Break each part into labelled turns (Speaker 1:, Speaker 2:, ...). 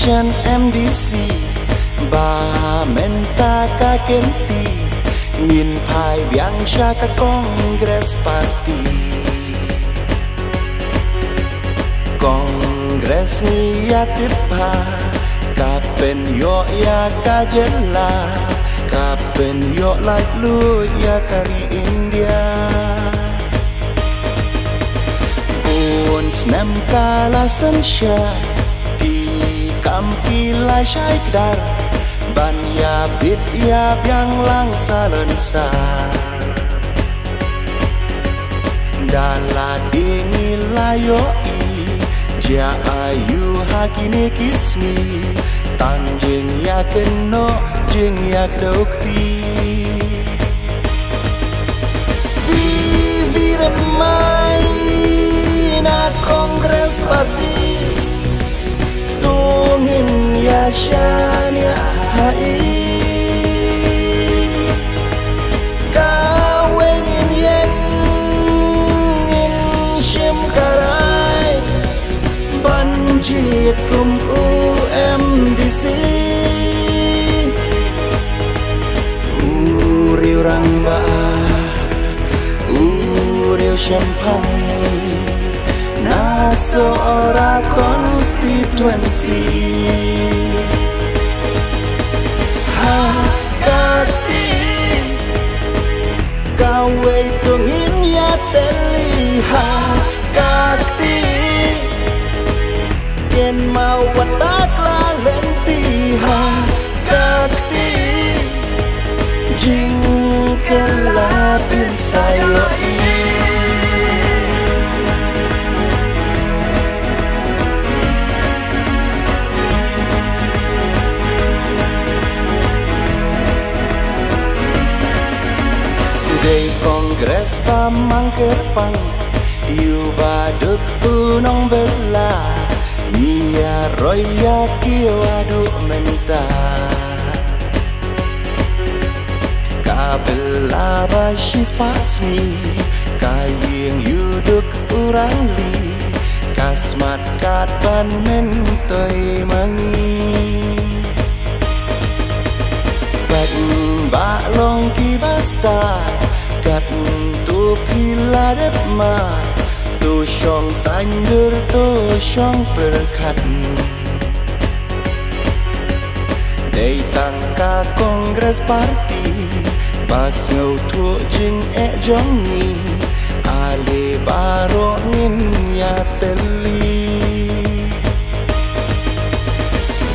Speaker 1: election MDC ba menta ka kenti ngin pai biang sya ka Congress Party Congress ni ya tipa kapen yo ya ka jela kapen yo like lu ya kari India Nam kala sensya ki kam kilai syaikdar ban ya bit ya biang lang salensa dala dingi layoi ja ayu hakini kismi tanjing ya keno jing ya dokti Congress Party tungin ya syania hai kawengin yen ngin syem karai banjit kum UMDC uriu rangba uriu syempang naso ora konstituensi hakati kawe tungin ya teli hakati ken mawat bakla lenti hakati jing kelapin sayo Kongres pamangkepang yu baduk unong bela nia roya kio aduk menta kabela basis pasmi kaying yuduk urang li kasmat katban mentoi mangi bat balong kibasta kat tu pila dep ma tu syong sandur tu syong perkat dei tangka Congress Party pas ngau tu jing jong ni ale baro ngin ya teli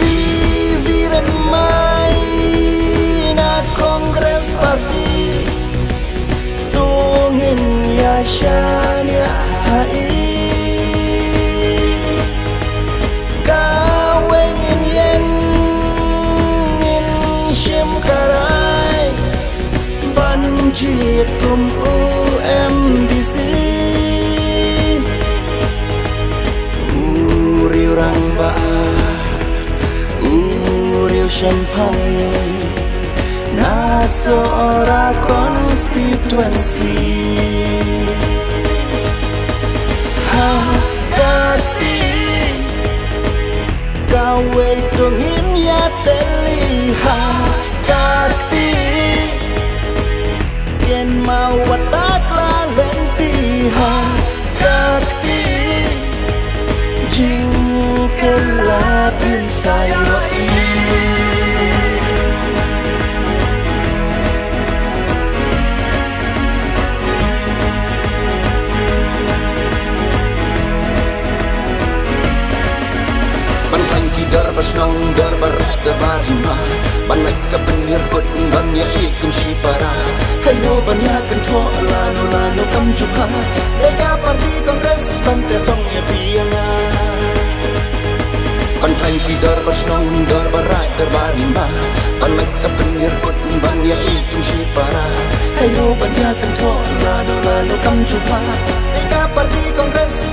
Speaker 1: vivi remai na Congress Party ya syania hai kawengin yen ngin syem karai banjit kum UMDC uriu rangba uriu syempang naso ora konstituensi hakati kawe tungin ya teli hakati ken mawat bakla lenti hakati jing kelapin sayo Basnong darbarat darbarima Banyak kebenir kut banya ikum sipara Hayo banyak kento lano kam jumpa Rega parti Kongres bante songnya pianga Bantai kidar basnong darbarat darbarima Banyak kebenir kut banya ikum sipara Hayo banyak kento lano kam jumpa Rega parti Kongres